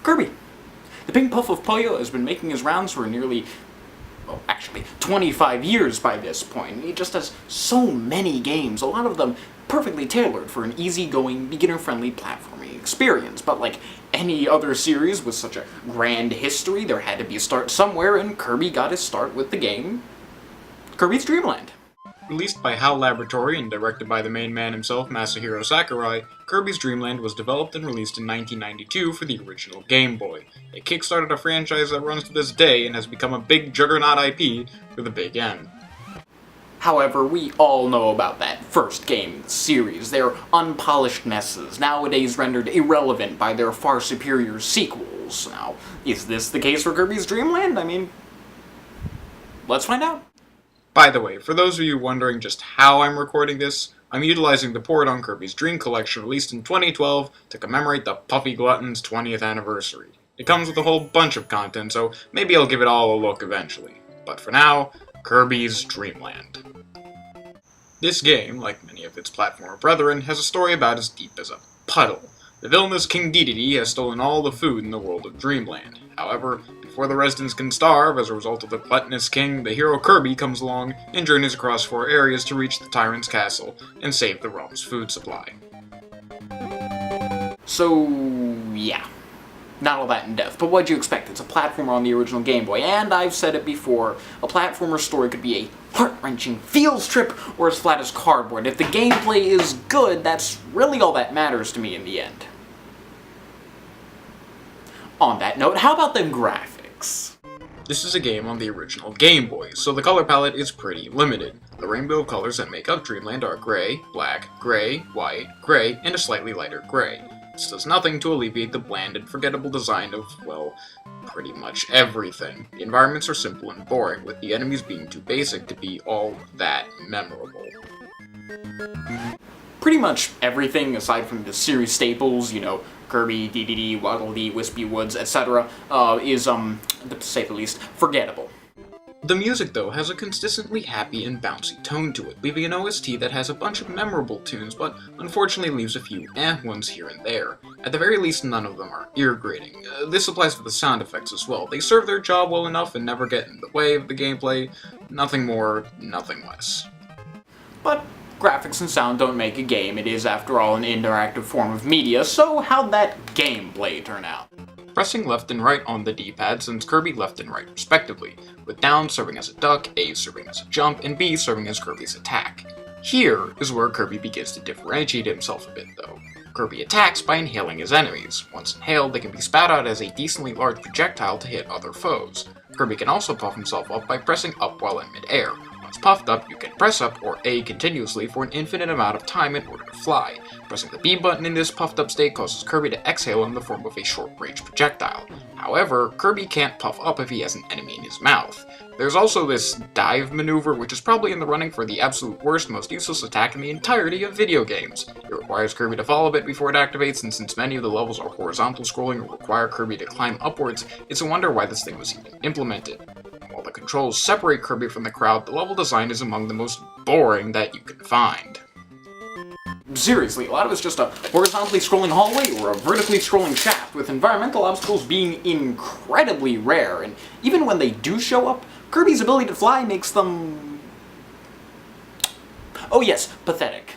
Kirby! The pink puff of pollo has been making his rounds for nearly, well, actually, 25 years by this point. He just has so many games, a lot of them perfectly tailored for an easygoing, beginner-friendly platforming experience. But like any other series with such a grand history, there had to be a start somewhere, and Kirby got his start with the game Kirby's Dream Land. Released by HAL Laboratory and directed by the main man himself, Masahiro Sakurai, Kirby's Dream Land was developed and released in 1992 for the original Game Boy. It kickstarted a franchise that runs to this day and has become a big juggernaut IP for the Big N. However, we all know about that first game in the series, their unpolished messes, nowadays rendered irrelevant by their far superior sequels. Now, is this the case for Kirby's Dream Land? I mean, let's find out. By the way, for those of you wondering just how I'm recording this, I'm utilizing the port on Kirby's Dream Collection released in 2012 to commemorate the Puffy Glutton's 20th anniversary. It comes with a whole bunch of content, so maybe I'll give it all a look eventually. But for now, Kirby's Dream Land. This game, like many of its platformer brethren, has a story about as deep as a puddle. The villainous King Dedede has stolen all the food in the world of Dreamland. However, before the residents can starve as a result of the gluttonous king, the hero Kirby comes along and journeys across 4 areas to reach the tyrant's castle and save the realm's food supply. So, yeah. Not all that in depth, but what'd you expect? It's a platformer on the original Game Boy, and I've said it before, a platformer story could be a heart-wrenching feels trip or as flat as cardboard. If the gameplay is good, that's really all that matters to me in the end. On that note, how about the graphics? This is a game on the original Game Boy, so the color palette is pretty limited. The rainbow of colors that make up Dreamland are gray, black, gray, white, gray, and a slightly lighter gray. This does nothing to alleviate the bland and forgettable design of, well, pretty much everything. The environments are simple and boring, with the enemies being too basic to be all that memorable. Pretty much everything, aside from the series staples, you know, Kirby, Dedede, Waddle Dee, Wispy Woods, etc., is, to say the least, forgettable. The music, though, has a consistently happy and bouncy tone to it, leaving an OST that has a bunch of memorable tunes, but unfortunately leaves a few ones here and there. At the very least, none of them are ear-grating. This applies for the sound effects as well. They serve their job well enough and never get in the way of the gameplay. Nothing more, nothing less. But graphics and sound don't make a game. It is, after all, an interactive form of media, so how'd that gameplay turn out? Pressing left and right on the D-pad sends Kirby left and right respectively, with down serving as a duck, A serving as a jump, and B serving as Kirby's attack. Here is where Kirby begins to differentiate himself a bit though. Kirby attacks by inhaling his enemies. Once inhaled, they can be spat out as a decently large projectile to hit other foes. Kirby can also puff himself up by pressing up while in mid-air. Once puffed up, you can press up or A continuously for an infinite amount of time in order to fly. Pressing the B button in this puffed up state causes Kirby to exhale in the form of a short-range projectile. However, Kirby can't puff up if he has an enemy in his mouth. There's also this dive maneuver, which is probably in the running for the absolute worst, most useless attack in the entirety of video games. It requires Kirby to fall a bit before it activates, and since many of the levels are horizontal scrolling or require Kirby to climb upwards, it's a wonder why this thing was even implemented. While the controls separate Kirby from the crowd, the level design is among the most boring that you can find. Seriously, a lot of it's just a horizontally scrolling hallway or a vertically scrolling shaft, with environmental obstacles being incredibly rare, and even when they do show up, Kirby's ability to fly makes them... oh yes, pathetic.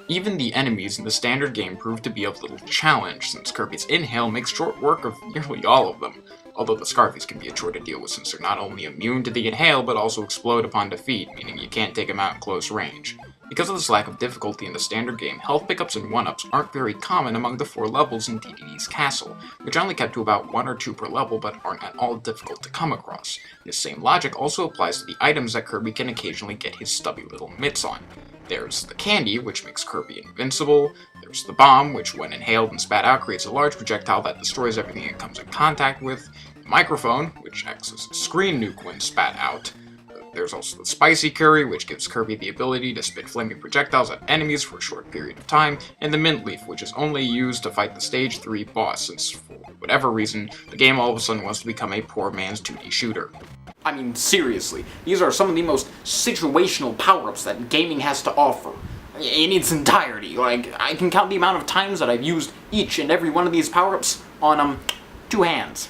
Even the enemies in the standard game prove to be of little challenge, since Kirby's inhale makes short work of nearly all of them. Although the Scarfies can be a chore to deal with since they're not only immune to the inhale, but also explode upon defeat, meaning you can't take them out in close range. Because of this lack of difficulty in the standard game, health pickups and 1-ups aren't very common among the 4 levels in Dedede's castle, which only kept to about 1 or 2 per level but aren't at all difficult to come across. This same logic also applies to the items that Kirby can occasionally get his stubby little mitts on. There's the candy, which makes Kirby invincible. There's the bomb, which when inhaled and spat out creates a large projectile that destroys everything it comes in contact with. The microphone, which acts as a screen nuke when spat out. There's also the spicy curry, which gives Kirby the ability to spit flaming projectiles at enemies for a short period of time, and the mint leaf, which is only used to fight the stage 3 boss, since for whatever reason, the game all of a sudden wants to become a poor man's 2D shooter. I mean, seriously, these are some of the most situational power-ups that gaming has to offer. In its entirety. Like, I can count the amount of times that I've used each and every one of these power-ups on, 2 hands.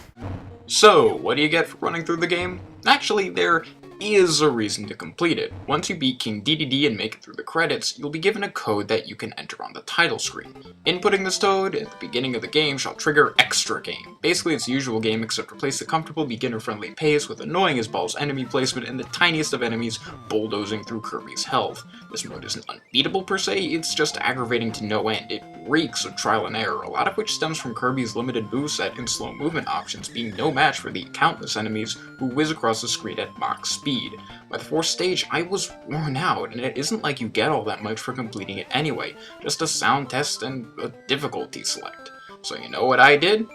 So, what do you get for running through the game? Actually, there is a reason to complete it. Once you beat King Dedede and make it through the credits, you'll be given a code that you can enter on the title screen. Inputting this code at the beginning of the game shall trigger Extra Game. Basically, it's the usual game except replace the comfortable beginner-friendly pace with annoying as balls enemy placement and the tiniest of enemies bulldozing through Kirby's health. This mode isn't unbeatable per se, it's just aggravating to no end. It reeks of trial and error, a lot of which stems from Kirby's limited moveset and slow movement options being no match for the countless enemies who whiz across the screen at Mach speed. By the 4th stage, I was worn out, and it isn't like you get all that much for completing it anyway, just a sound test and a difficulty select. So you know what I did?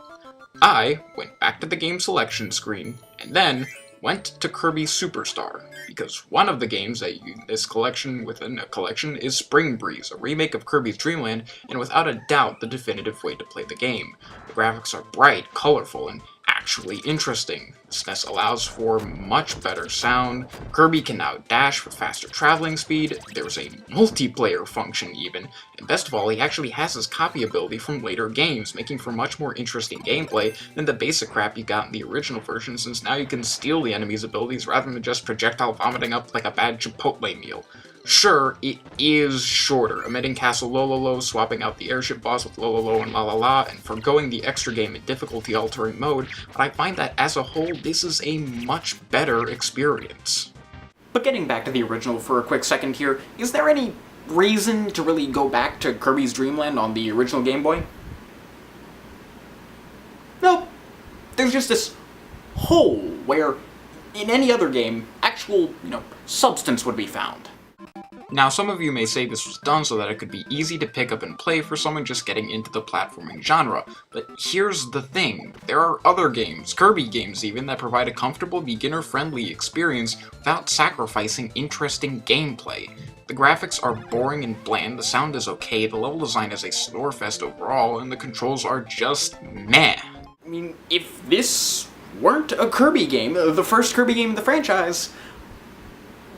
I went back to the game selection screen, and then went to Kirby Superstar, because one of the games that this collection within a collection is Spring Breeze, a remake of Kirby's Dream Land, and without a doubt the definitive way to play the game. The graphics are bright, colorful, and actually interesting. This SNES allows for much better sound. Kirby can now dash for faster traveling speed. There's a multiplayer function even, and best of all, he actually has his copy ability from later games, making for much more interesting gameplay than the basic crap you got in the original version, since now you can steal the enemy's abilities rather than just projectile vomiting up like a bad Chipotle meal. Sure, it is shorter, omitting Castle Lololo, swapping out the airship boss with Lololo and La La La, and forgoing the extra game in difficulty-altering mode, but I find that as a whole, this is a much better experience. But getting back to the original for a quick second here, is there any reason to really go back to Kirby's Dream Land on the original Game Boy? Nope. There's just this hole where, in any other game, actual, substance would be found. Now, some of you may say this was done so that it could be easy to pick up and play for someone just getting into the platforming genre, but here's the thing. There are other games, Kirby games even, that provide a comfortable, beginner-friendly experience without sacrificing interesting gameplay. The graphics are boring and bland, the sound is okay, the level design is a snorefest overall, and the controls are just meh. I mean, if this weren't a Kirby game, the first Kirby game in the franchise,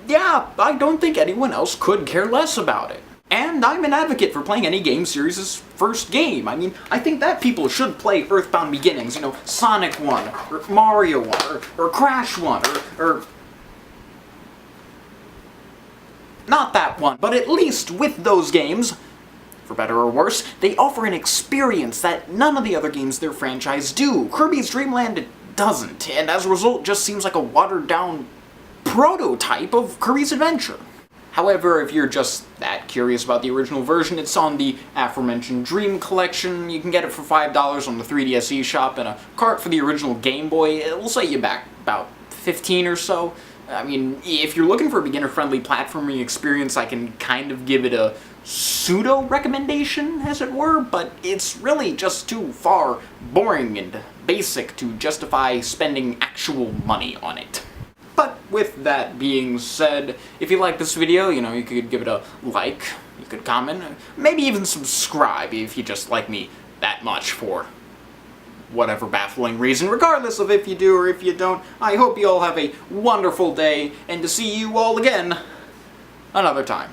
yeah, I don't think anyone else could care less about it. And I'm an advocate for playing any game series' first game. I mean, I think that people should play Earthbound Beginnings, Sonic 1, or Mario 1, or Crash 1, or... Not that one, but at least with those games, for better or worse, they offer an experience that none of the other games in their franchise do. Kirby's Dream Land doesn't, and as a result just seems like a watered-down prototype of Kirby's Adventure. However, if you're just that curious about the original version, it's on the aforementioned Dream Collection. You can get it for $5 on the 3DS eShop, and a cart for the original Game Boy. It will set you back about 15 or so. I mean, if you're looking for a beginner-friendly platforming experience, I can kind of give it a pseudo-recommendation, as it were, but it's really just too far boring and basic to justify spending actual money on it. But with that being said, if you like this video, you could give it a like, you could comment, maybe even subscribe if you just like me that much for whatever baffling reason. Regardless of if you do or if you don't, I hope you all have a wonderful day, and to see you all again another time.